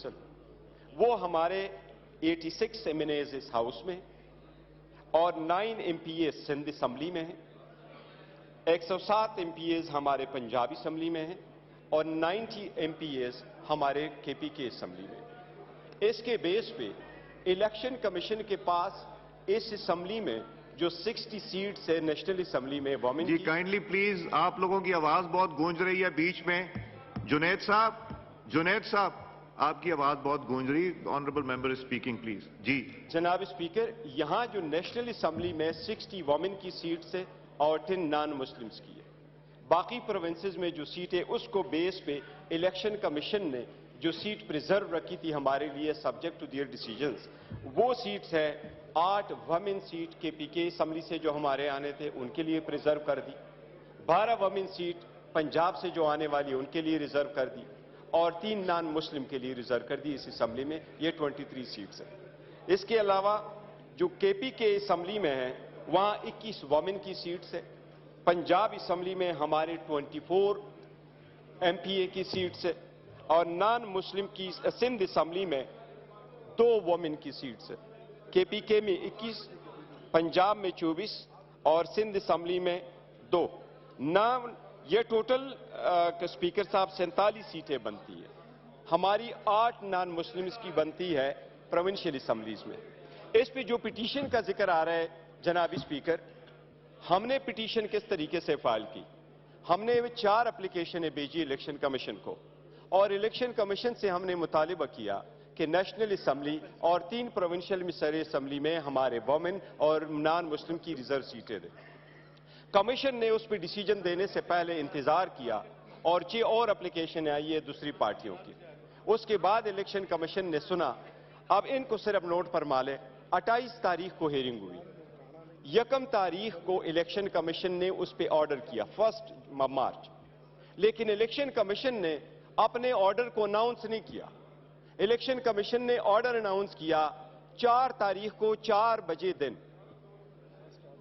Council, वो हमारे 86 MNAs इस हाउस में और 9 MPAs सिंध असम्बली में हैं, 107 MPAs हमारे पंजाब असम्बली में हैं और 90 MPAs हमारे KPK असम्बली में। इसके बेस पे इलेक्शन कमीशन के पास इस असम्बली में जो 60 सीट्स है नेशनल असम्बली में वोमेन जी काइंडली प्लीज, आप लोगों की आवाज बहुत गूंज रही है बीच में। जुनैद साहब आपकी आवाज बहुत गूंज रही। Honourable member is speaking please. जी जनाब स्पीकर, यहां जो नेशनल असम्बली में 60 वोमेन की सीट्स है और 10 नॉन मुस्लिम्स की है। बाकी प्रोविंसेस में जो सीट है उसको बेस पे इलेक्शन कमीशन ने जो सीट प्रिजर्व रखी थी हमारे लिए सब्जेक्ट टू देयर डिसीजंस, वो सीट्स है 8 वमेन सीट KPK असम्बली से जो हमारे आने थे उनके लिए प्रिजर्व कर दी, 12 वमेन सीट पंजाब से जो आने वाली उनके लिए रिजर्व कर दी और 3 नॉन मुस्लिम के लिए रिजर्व कर दी इस असम्बली में। ये 23 सीट्स है। इसके अलावा जो KPK असम्बली में है वहां 21 वमेन की सीट्स है। पंजाब असम्बली में हमारे 24 MPA की सीट्स है और नॉन मुस्लिम की सिंध असम्बली में 2 वोमेन की सीट्स है। KPK में 21, पंजाब में 24 और सिंध असम्बली में 2। नाम ये टोटल स्पीकर साहब 47 सीटें बनती है। हमारी 8 नॉन मुस्लिम्स की बनती है प्रोविंशियल असम्बलीज में। इस पे जो पिटीशन का जिक्र आ रहा है जनाब स्पीकर, हमने पिटीशन किस तरीके से फाइल की? हमने 4 एप्लीकेशनें भेजी इलेक्शन कमीशन को और इलेक्शन कमीशन से हमने मुतालिबा किया कि नेशनल असम्बली और 3 प्रोविंशियल मिसरी असम्बली में हमारे वोमेन और नॉन मुस्लिम की रिजर्व सीटें दें। कमीशन ने उस पर डिसीजन देने से पहले इंतजार किया और 6 और एप्लीकेशन आई है दूसरी पार्टियों की। उसके बाद इलेक्शन कमीशन ने सुना, अब इनको सिर्फ नोट पर माले, 28 तारीख को हेयरिंग हुई, 1 तारीख को इलेक्शन कमीशन ने उस पर ऑर्डर किया 1 मार्च, लेकिन इलेक्शन कमीशन ने अपने ऑर्डर को अनाउंस नहीं किया। इलेक्शन कमीशन ने ऑर्डर अनाउंस किया 4 तारीख को 4 बजे दिन।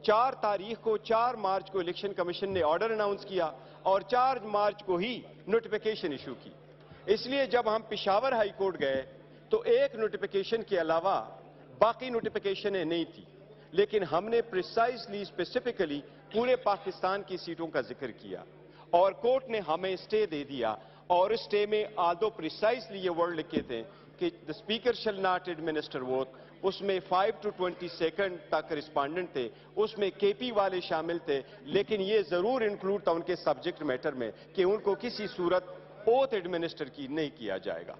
4 तारीख को 4 मार्च को इलेक्शन कमीशन ने ऑर्डर अनाउंस किया और 4 मार्च को ही नोटिफिकेशन इशू की। इसलिए जब हम पेशावर हाई कोर्ट गए तो एक नोटिफिकेशन के अलावा बाकी नोटिफिकेशनें नहीं थी, लेकिन हमने प्रिसाइसली स्पेसिफिकली पूरे पाकिस्तान की सीटों का जिक्र किया और कोर्ट ने हमें स्टे दे दिया। और इस स्टे में आदो प्रिसाइसली ये वर्ड लिखे थे कि the speaker shall not administer vote, उसमें 5 to 22 तक रिस्पॉन्डेंट थे, उसमें KP वाले शामिल थे, लेकिन ये जरूर इंक्लूड था उनके सब्जेक्ट मैटर में कि उनको किसी सूरत ओथ एडमिनिस्टर की नहीं किया जाएगा।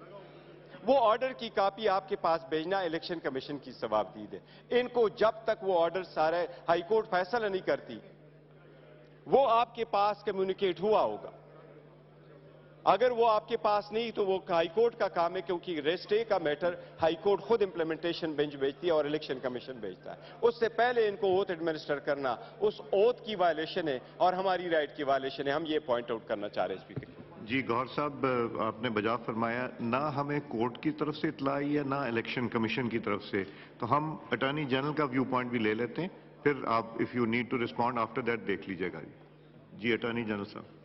वो ऑर्डर की कॉपी आपके पास भेजना इलेक्शन कमीशन की सवाबदीद है। इनको जब तक वो ऑर्डर सारे हाई कोर्ट फैसला नहीं करती वो आपके पास कम्युनिकेट हुआ होगा। अगर वो आपके पास नहीं तो वो हाई कोर्ट का काम है, क्योंकि रेस्टे का मैटर हाई कोर्ट खुद इंप्लीमेंटेशन बेंच भेजती है और इलेक्शन कमीशन भेजता है। उससे पहले इनको ओथ एडमिनिस्टर करना उस ओथ की वायलेशन है और हमारी राइट की वायलेशन है। हम ये पॉइंट आउट करना चाह रहे हैं स्पीकर। जी गौहर साहब, आपने बजा फरमाया, ना हमें कोर्ट की तरफ से इतला आई है ना इलेक्शन कमीशन की तरफ से, तो हम अटॉर्नी जनरल का व्यू पॉइंट भी ले लेते हैं, फिर आप if you need to respond after that देख लीजिएगा। जी अटॉर्नी जनरल साहब।